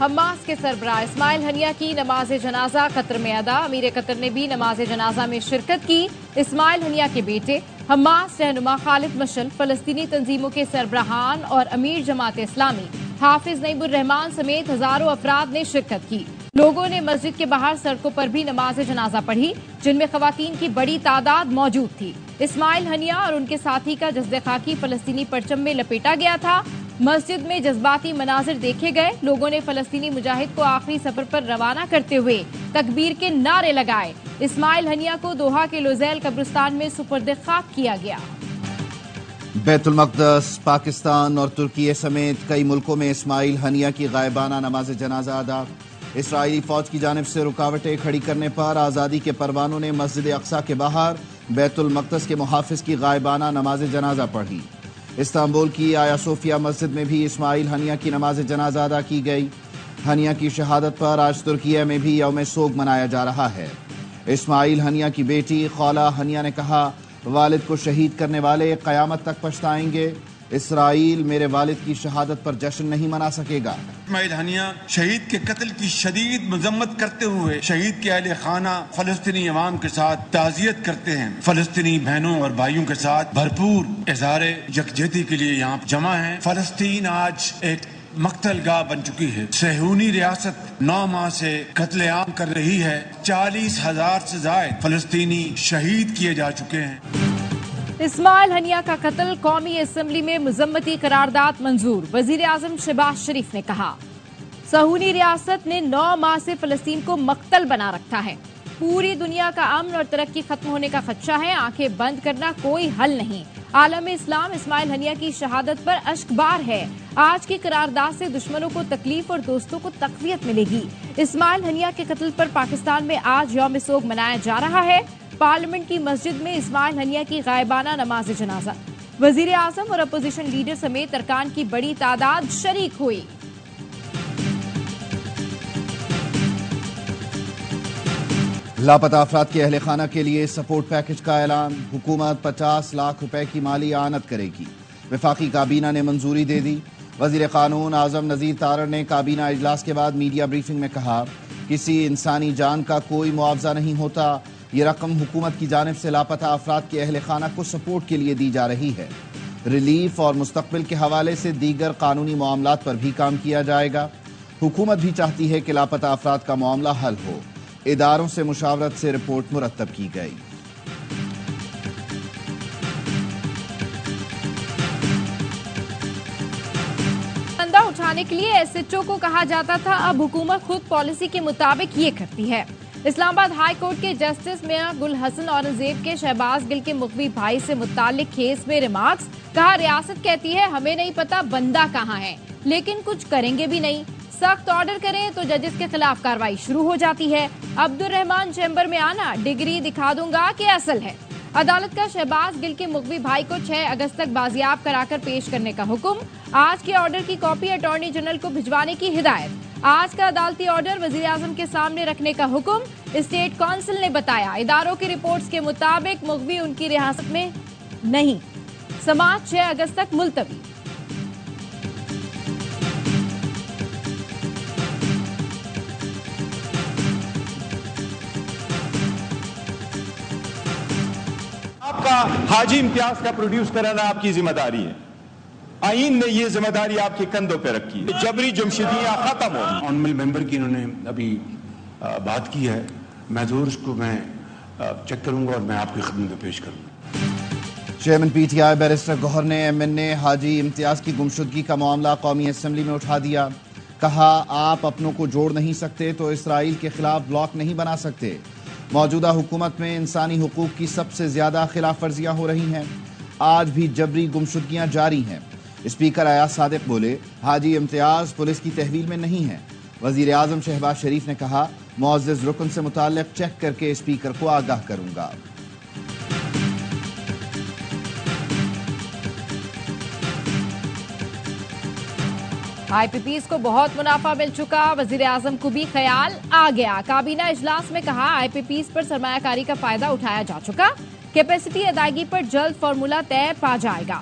Hamas کے سربراہ اسماعیل ہنیہ کی نماز جنازہ قطر میں ادا۔ امیر قطر نے بھی نماز جنازہ میں شرکت کی۔ اسماعیل ہنیہ کے بیٹے حماس رہنما خالد مشعل، فلسطینی تنظیموں کے سربراہان اور امیر جماعت اسلامی حافظ نعیم الرحمان سمیت ہزاروں افراد نے شرکت کی۔ لوگوں نے مسجد کے باہر سڑکوں پر بھی نماز جنازہ پڑھی، جن میں خواتین کی بڑی تعداد موجود تھی۔ اسماعیل ہنیہ اور ان کے ساتھی کا جسد خاکی فلسطینی پرچم میں لپیٹا گیا تھا۔ مسجد میں جذباتی مناظر دیکھے گئے۔ لوگوں نے فلسطینی مجاہد کو آخری سفر پر روانہ کرتے ہوئے تکبیر کے نعرے لگائے۔ اسماعیل ہنیہ کو دوحہ کے لوزیل قبرستان میں سپرد خاک کیا گیا۔ بیت المقدس، پاکستان اور ترکی سمیت کئی ملکوں میں اسماعیل ہنیہ کی غائبانہ نماز جنازہ ادا۔ اسرائیلی فوج کی جانب سے رکاوٹیں کھڑی کرنے پر آزادی کے پروانوں نے مسجد اقصی کے باہر بیت المقدس کے محافظ کی غائبانہ نماز جنازہ پڑھی۔ استنبول کی آیا صوفیہ مسجد میں بھی اسماعیل ہنیہ کی نماز جنازہ ادا کی گئی۔ ہنیہ کی شہادت پر آج ترکیہ میں بھی یوم سوگ منایا جا رہا ہے۔ اسماعیل ہنیہ کی بیٹی خولہ ہنیہ نے کہا، والد کو شہید کرنے والے قیامت تک پچھتائیں گے۔ اسرائیل میرے والد کی شہادت پر جشن نہیں منا سکے گا۔ اسماعیل ہنیہ شہید کے قتل کی شدید مذمت کرتے ہوئے شہید کے اہل خانہ فلسطینی عوام کے ساتھ تعزیت کرتے ہیں۔ فلسطینی بہنوں اور بھائیوں کے ساتھ بھرپور اظہار یکجہتی کے لیے یہاں جمع ہیں۔ فلسطین آج ایک مقتل گاہ بن چکی ہے۔ صہیونی ریاست 9 ماہ سے قتل عام کر رہی ہے۔ 40,000 سے زائد فلسطینی شہید کیے جا چکے ہیں۔ اسماعیل ہنیہ کا قتل قومی اسمبلی میں مذمتی قرارداد منظور۔ وزیر اعظم شہباز شریف نے کہا، صہیونی ریاست نے 9 ماہ سے فلسطین کو مقتل بنا رکھا ہے۔ پوری دنیا کا امن اور ترقی ختم ہونے کا خدشہ ہے۔ آنکھیں بند کرنا کوئی حل نہیں۔ عالم اسلام اسماعیل ہنیہ کی شہادت پر اشک بار ہے۔ آج کی قرارداد سے دشمنوں کو تکلیف اور دوستوں کو تقویت ملے گی۔ اسماعیل ہنیہ کے قتل پر پاکستان میں آج یوم سوگ منایا جا رہا ہے۔ پارلیمنٹ کی مسجد میں اسماعیل ہنیہ کی غائبانہ نماز جنازہ، وزیر اعظم اور اپوزیشن لیڈر سمیت ارکان کی بڑی تعداد شریک ہوئی۔ لاپتہ افراد کے اہل خانہ کے لیے سپورٹ پیکج کا اعلان۔ حکومت 50 لاکھ روپے کی مالی اعانت کرے گی۔ وفاقی کابینہ نے منظوری دے دی۔ وزیر قانون اعظم نذیر تارڑ نے کابینہ اجلاس کے بعد میڈیا بریفنگ میں کہا، کسی انسانی جان کا کوئی معاوضہ نہیں ہوتا۔ یہ رقم حکومت کی جانب سے لاپتہ افراد کے اہل خانہ کو سپورٹ کے لیے دی جا رہی ہے۔ ریلیف اور مستقبل کے حوالے سے دیگر قانونی معاملات پر بھی کام کیا جائے گا۔ حکومت بھی چاہتی ہے کہ لاپتہ افراد کا معاملہ حل ہو۔ اداروں سے مشاورت سے رپورٹ مرتب کی گئی۔ بندہ اٹھانے کے لیے ایس ایچ او کو کہا جاتا تھا، اب حکومت خود پالیسی کے مطابق یہ کرتی ہے۔ اسلام آباد ہائی کورٹ کے جسٹس میاں گل حسن اورنگزیب کے شہباز گل کے مغوی بھائی سے متعلق کیس میں ریمارکس۔ کہا، ریاست کہتی ہے ہمیں نہیں پتا بندہ کہاں ہے، لیکن کچھ کریں گے بھی نہیں۔ سخت آرڈر کریں تو ججز کے خلاف کارروائی شروع ہو جاتی ہے۔ عبد الرحمان چیمبر میں آنا، ڈگری دکھا دوں گا کہ اصل ہے۔ عدالت کا شہباز گل کے مغوی بھائی کو 6 اگست تک بازیاب کرا کر پیش کرنے کا حکم۔ آج کے آرڈر کی کاپی اٹارنی جنرل کو بھجوانے کی ہدایت۔ آج کا عدالتی آرڈر وزیر اعظم کے سامنے رکھنے کا حکم۔ اسٹیٹ کونسل نے بتایا، اداروں کی رپورٹس کے مطابق مغوی ان کی رہاست میں نہیں۔ سماعت 6 اگست تک ملتوی۔ آپ کا حاجی امتیاز کا پروڈیوس کرانا آپ کی ذمہ داری ہے۔ آئین نے یہ ذمہ داری آپ کے کندھوں پہ رکھی ہے۔ جبری جمشیدیاں ختم ہو۔ آنریبل ممبر کی انہوں نے ابھی بات کی ہے، میں ضرور اس کو میں چیک کروں گا اور میں آپ کی خدمت میں پیش کروں گا۔ Chairman P T I barrister Gohar نے ایم این اے حاجی امتیاز کی گمشدگی کا معاملہ قومی اسمبلی میں اٹھا دیا۔ کہا، آپ اپنوں کو جوڑ نہیں سکتے تو اسرائیل کے خلاف بلاک نہیں بنا سکتے۔ موجودہ حکومت میں انسانی حقوق کی سب سے زیادہ خلاف ورزیاں ہو رہی ہیں۔ آج بھی جبری گمشدگیاں جاری ہیں۔ اسپیکر ایاز صادق بولے، حاجی امتیاز پولیس کی تحویل میں نہیں ہے۔ وزیر اعظم شہباز شریف نے کہا، معزز رکن سے متعلق چیک کر کے اسپیکر کو آگاہ کروں گا۔ آئی پی پیز کو بہت منافع مل چکا، وزیر اعظم کو بھی خیال آ گیا۔ کابینہ اجلاس میں کہا، آئی پی پیز پر سرمایہ کاری کا فائدہ اٹھایا جا چکا، کیپیسٹی ادائیگی پر جلد فارمولہ طے پا جائے گا۔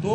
2